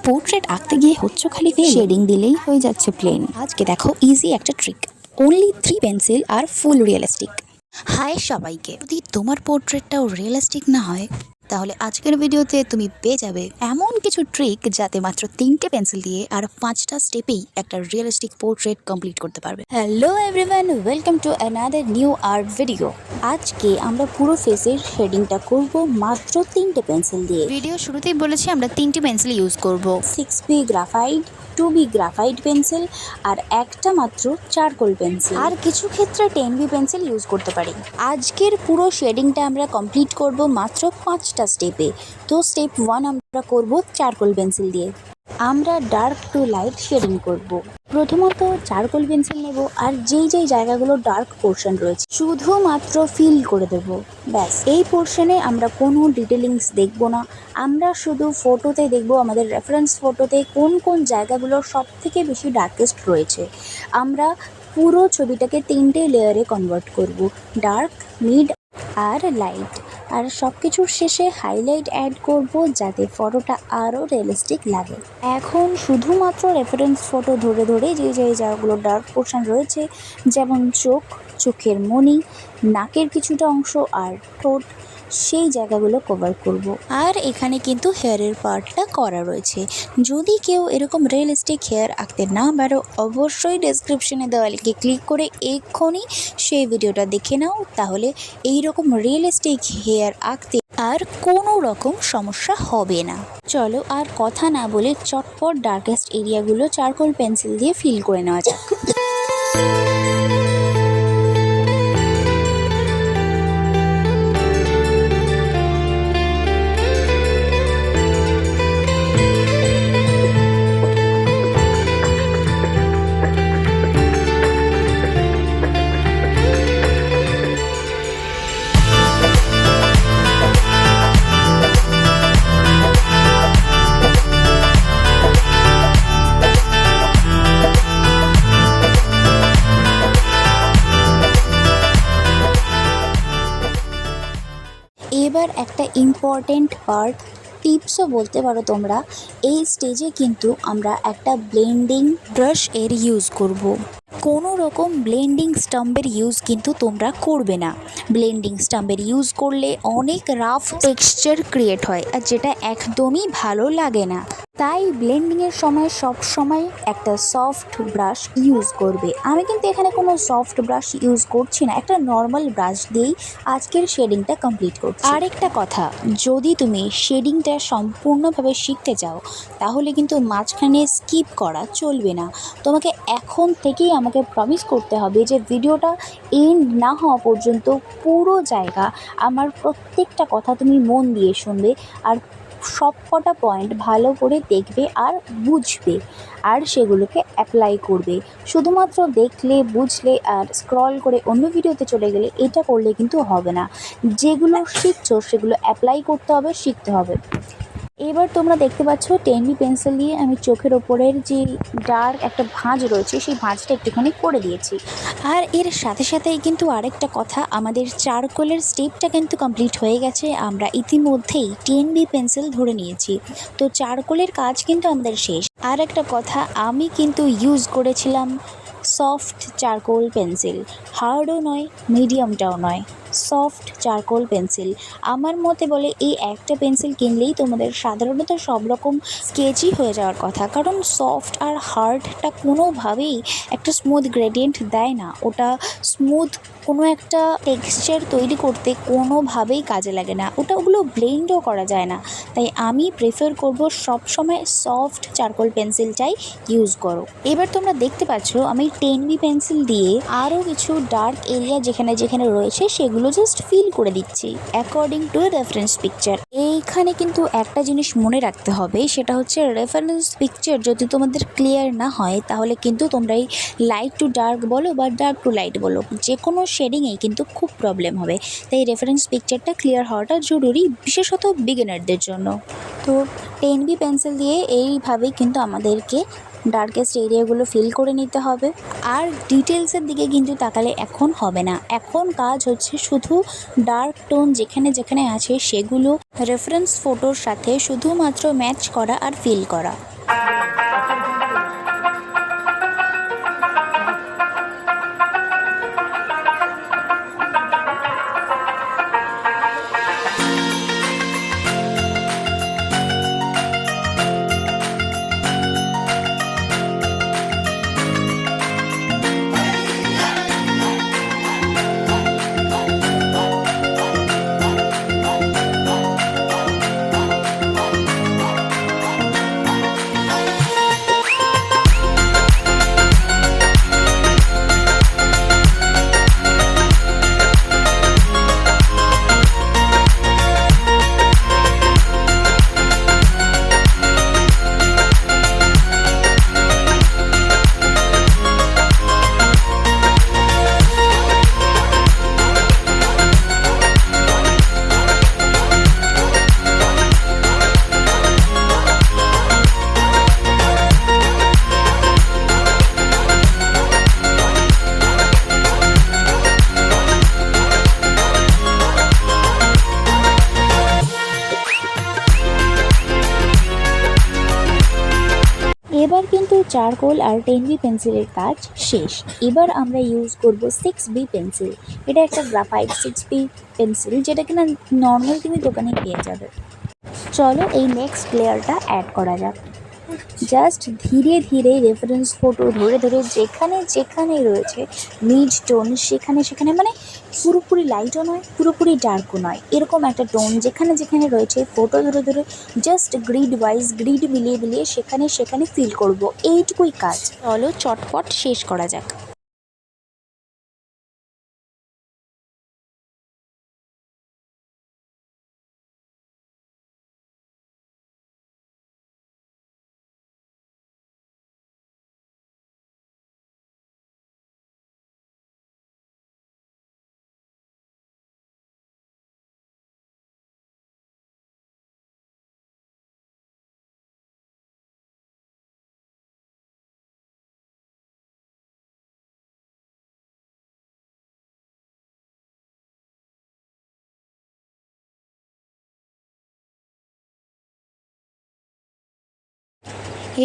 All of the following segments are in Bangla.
পোর্ট্রেট আঁকতে গিয়ে হচ্ছে খালি শেডিং দিলেই হয়ে যাচ্ছে প্লেন। আজকে দেখো ইজি একটা ট্রিক, অনলি 3 পেন্সিল আর ফুল রিয়েলিস্টিক। হাই সবাইকে, যদি তোমার পোর্ট্রেটটাও রিয়েলিস্টিক না হয় তাহলে আজকের ভিডিওতে তুমি পেয়ে যাবে এমন কিছু ট্রিক যাতে মাত্র 3টে পেন্সিল দিয়ে আর 5টা স্টেপেই একটা রিয়েলিস্টিক পোর্ট্রেট কমপ্লিট করতে পারবে। Hello everyone, welcome to another new art video. আজকে আমরা পুরো ফেসের শেডিংটা করব মাত্র 3টে পেন্সিল দিয়ে। ভিডিও শুরুতেই বলেছি আমরা 3টে পেন্সিল ইউজ করব, 6B graphite, 2B graphite pencil আর একটা মাত্র চারকোল পেন্সিল, আর কিছু ক্ষেত্রে 10B পেন্সিল ইউজ করতে পারি। আজকের পুরো শেডিংটা আমরা কমপ্লিট করব মাত্র 5টা স্টেপে। তো স্টেপ 1 আমরা করব চারকোল পেন্সিল দিয়ে। আমরা ডার্ক টু লাইট শেডিং করব। প্রথমত চারকোল পেন্সিল নেব আর যেই জায়গাগুলো ডার্ক পোর্শন রয়েছে শুধুমাত্র ফিল করে দেব, ব্যাস। এই পোর্শনে আমরা কোনো ডিটেলিংস দেখব না, আমরা শুধু ফটোতে দেখব আমাদের রেফারেন্স ফটোতে কোন কোন জায়গাগুলো সব থেকে বেশি ডার্কেস্ট রয়েছে। আমরা পুরো ছবিটাকে 3টে লেয়ারে কনভার্ট করব, ডার্ক, মিড আর লাইট। আর সব কিছুর শেষে হাইলাইট অ্যাড করব যাতে ফটোটা আরও রিয়েলিস্টিক লাগে। এখন শুধুমাত্র রেফারেন্স ফটো ধরে ধরে যে জায়গাগুলো ডার্ক পোর্শন রয়েছে, যেমন চোখ, চোখের মণি, নাকের কিছুটা অংশ আর ঠোঁট, সেই জায়গাগুলো কভার করব। আর এখানে কিন্তু হেয়ারের পার্টটা করা রয়েছে। যদি কেউ এরকম রিয়েলিস্টিক হেয়ার আঁকতে না পারো, অবশ্যই ডেসক্রিপশনে দেওয়া লিঙ্কে ক্লিক করে এক্ষুনি সেই ভিডিওটা দেখে নাও, তাহলে এইরকম রিয়েলিস্টিক হেয়ার আঁকতে আর কোনো রকম সমস্যা হবে না। চলো আর কথা না বলে চটপট ডার্কেস্ট এরিয়াগুলো চারকোল পেন্সিল দিয়ে ফিল করে নেওয়া যাক। এবার একটা ইম্পর্টেন্ট পার্ট, টিপসও বলতে পারো তোমরা। এই স্টেজে কিন্তু আমরা একটা ব্লেন্ডিং ব্রাশ এর ইউজ করব। কোনো রকম ব্লেন্ডিং স্টাম্পের ইউজ কিন্তু তোমরা করবে না। ব্লেন্ডিং স্টাম্পের ইউজ করলে অনেক রাফ টেক্সচার ক্রিয়েট হয়, আর যেটা একদমই ভালো লাগে না। তাই ব্লেন্ডিংয়ের সময় সব সময় একটা সফট ব্রাশ ইউজ করবে। আমি কিন্তু এখানে কোনো সফট ব্রাশ ইউজ করছি না, একটা নর্মাল ব্রাশ দিয়েই আজকের শেডিংটা কমপ্লিট করছি। আরেকটা কথা, যদি তুমি শেডিংটা সম্পূর্ণভাবে শিখতে চাও তাহলে কিন্তু মাঝখানে স্কিপ করা চলবে না। তোমাকে এখন থেকেই আমাকে প্রমিস করতে হবে যে ভিডিওটা এন্ড না হওয়া পর্যন্ত পুরো জায়গা আমার প্রত্যেকটা কথা তুমি মন দিয়ে শুনবে, আর সব কটা পয়েন্ট ভালো করে দেখবে আর বুঝবে, আর সেগুলোকে অ্যাপ্লাই করবে। শুধুমাত্র দেখলে, বুঝলে আর স্ক্রল করে অন্য ভিডিওতে চলে গেলে এটা করলে কিন্তু হবে না। যেগুলো শিখছো সেগুলো অ্যাপ্লাই করতে হবে, শিখতে হবে। এবার তোমরা দেখতে পাচ্ছ 10B পেন্সিল দিয়ে আমি চোখের ওপরের যে ডার্ক একটা ভাঁজ রয়েছে সেই ভাঁজটা একটুখানি করে দিয়েছি। আর এর সাথে সাথেই কিন্তু আরেকটা কথা, আমাদের চারকোলের স্টেপটা কিন্তু কমপ্লিট হয়ে গেছে। আমরা ইতিমধ্যেই 10B পেন্সিল ধরে নিয়েছি, তো চারকোলের কাজ কিন্তু আমাদের শেষ। আর একটা কথা, আমি কিন্তু ইউজ করেছিলাম সফট চারকোল পেন্সিল, হার্ডও নয় মিডিয়ামটাও নয়, সফট চারকোল পেন্সিল। আমার মতে বলে এই একটা পেন্সিল কিনলেই তোমাদের সাধারণত সব রকম স্কেচই হয়ে যাওয়ার কথা, কারণ সফট আর হার্ডটা কোনোভাবেই একটা স্মুথ গ্রেডিয়েন্ট দেয় না। ওটা স্মুথ কোনো একটা টেক্সচার তৈরি করতে কোনোভাবেই কাজে লাগে না, ওগুলো ব্লেন্ডও করা যায় না। তাই আমি প্রেফার করব সব সময় সফট চারকোল পেন্সিলটাই ইউজ করো। এবার তোমরা দেখতে পাচ্ছ আমি 10B পেন্সিল দিয়ে আরও কিছু ডার্ক এরিয়া যেখানে যেখানে রয়েছে সেগুলো জাস্ট ফিল করে দিচ্ছি অ্যাকর্ডিং টু রেফারেন্স পিকচার। এইখানে কিন্তু একটা জিনিস মনে রাখতে হবে, সেটা হচ্ছে রেফারেন্স পিকচার যদি তোমাদের ক্লিয়ার না হয় তাহলে কিন্তু তোমরা এই লাইট টু ডার্ক বলো বা ডার্ক টু লাইট বলো, যে কোনো শেডিংয়েই কিন্তু খুব প্রবলেম হবে। তাই রেফারেন্স পিকচারটা ক্লিয়ার হওয়াটা জরুরি, বিশেষত বিগিনারদের জন্য। তো 10B পেন্সিল দিয়ে এইভাবেই কিন্তু আমাদেরকে ডার্কেস্ট এরিয়াগুলো ফিল করে নিতে হবে। আর ডিটেলসের দিকে কিন্তু তাকালে এখন হবে না, এখন কাজ হচ্ছে শুধু ডার্ক টোন যেখানে যেখানে আছে সেগুলো রেফারেন্স ফটোর সাথে শুধুমাত্র ম্যাচ করা আর ফিল করা। এবার কিন্তু চারকোল আর 10B পেন্সিলের কাজ শেষ। এবার আমরা ইউজ করব 6B পেন্সিল। এটা একটা গ্রাফাইট 6B পেন্সিল, যেটা কিনা নর্মাল তুমি দোকানে পেয়ে যাবে। চলো এই নেক্সট লেয়ারটা অ্যাড করা যাক। জাস্ট ধীরে ধীরে রেফারেন্স ফটো ধরে ধরে যেখানে যেখানে রয়েছে মিড টোন, সেখানে সেখানে, মানে পুরোপুরি লাইটও নয় পুরোপুরি ডার্কও নয়, এরকম একটা টোন যেখানে যেখানে রয়েছে ফটো ধরে ধরে জাস্ট গ্রিড ওয়াইজ গ্রিড মিলিয়ে মিলিয়ে সেখানে সেখানে ফিল করব। এইটুকুই কাজ। চলো চটপট শেষ করা যাক।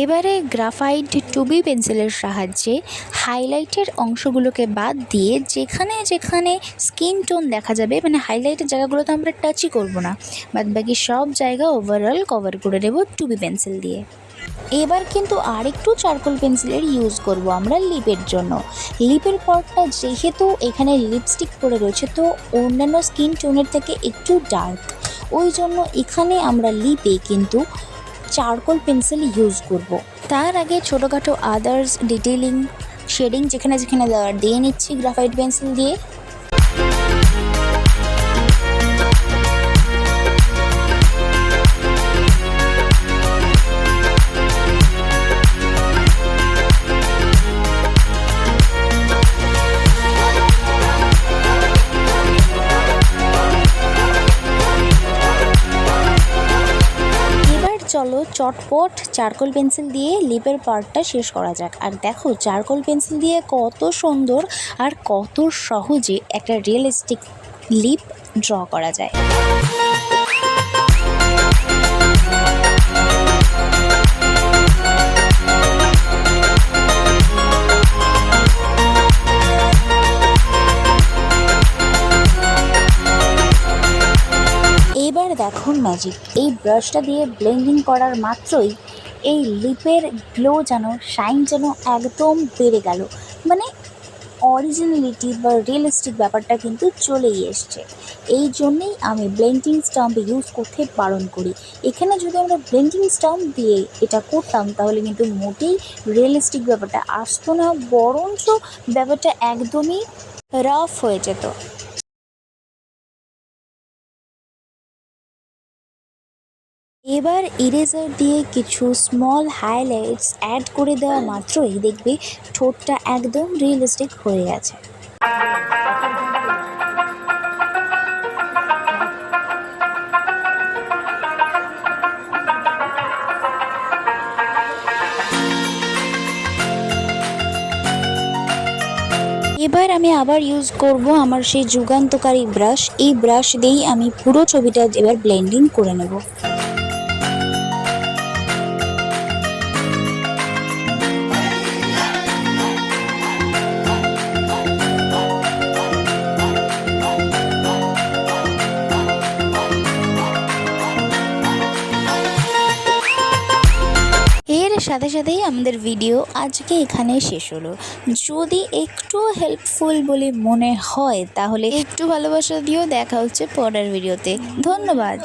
এবারে গ্রাফাইট 2B পেন্সিলের সাহায্যে হাইলাইটের অংশগুলোকে বাদ দিয়ে যেখানে যেখানে স্কিন টোন দেখা যাবে, মানে হাইলাইটের জায়গাগুলোতে আমরা টাচই করব না, বাদ বাকি সব জায়গা ওভারঅল কভার করে দেবো 2B পেন্সিল দিয়ে। এবার কিন্তু আরেকটু চারকোল পেন্সিলের ইউজ করব আমরা লিপের জন্য। লিপের পার্টটা যেহেতু এখানে লিপস্টিক পরে রয়েছে, তো অন্যান্য স্কিন টোনের থেকে একটু ডার্ক, ওই জন্য এখানে আমরা লিপে কিন্তু চারকোল পেন্সিল ইউজ করব। তার আগে ছোটোখাটো আদার্স ডিটেলিং শেডিং যেখানে যেখানে দেওয়ার দিয়ে নিচ্ছি গ্রাফাইট পেন্সিল দিয়ে। চলো চটপট চারকোল পেন্সিল দিয়ে লিপের পার্টটা শেষ করা যাক। আর দেখো চারকোল পেন্সিল দিয়ে কত সুন্দর আর কত সহজে একটা রিয়েলিস্টিক লিপ ড্র করা যায়। এবার দেখো ম্যাজিক, এই ব্রাশটা দিয়ে ব্লেন্ডিং করার মাত্রই এই লিপের গ্লো যেন শাইন যেন একদম বেড়ে গেল, মানে অরিজিনালিটি বা রিয়েলিস্টিক ব্যাপারটা কিন্তু চলেই এসছে। এই জন্যেই আমি ব্লেন্ডিং স্টাম্প ইউজ করতে বারণ করি। এখানে যদি আমরা ব্লেন্ডিং স্টাম্প দিয়ে এটা করতাম তাহলে কিন্তু মোটেই রিয়েলিস্টিক ব্যাপারটা আসতো না, বরঞ্চ ব্যাপারটা একদমই রাফ হয়ে যেত। এবার ইরেজার দিয়ে কিছু স্মল হাইলাইটস অ্যাড করে দেওয়া মাত্রই দেখবে ঠোঁটটা একদম রিয়েলিস্টিক হয়ে গেছে। এবার আমি আবার ইউজ করব আমার সেই যুগান্তকারী ব্রাশ। এই ব্রাশ দিয়েই আমি পুরো ছবিটা এবার ব্লেন্ডিং করে নেব। এর সাথে সাথেই আমাদের ভিডিও আজকে এখানে শেষ হলো। যদি একটু হেল্পফুল বলে মনে হয় তাহলে একটু ভালোবাসা দিও। দেখা হচ্ছে পরের ভিডিওতে। ধন্যবাদ।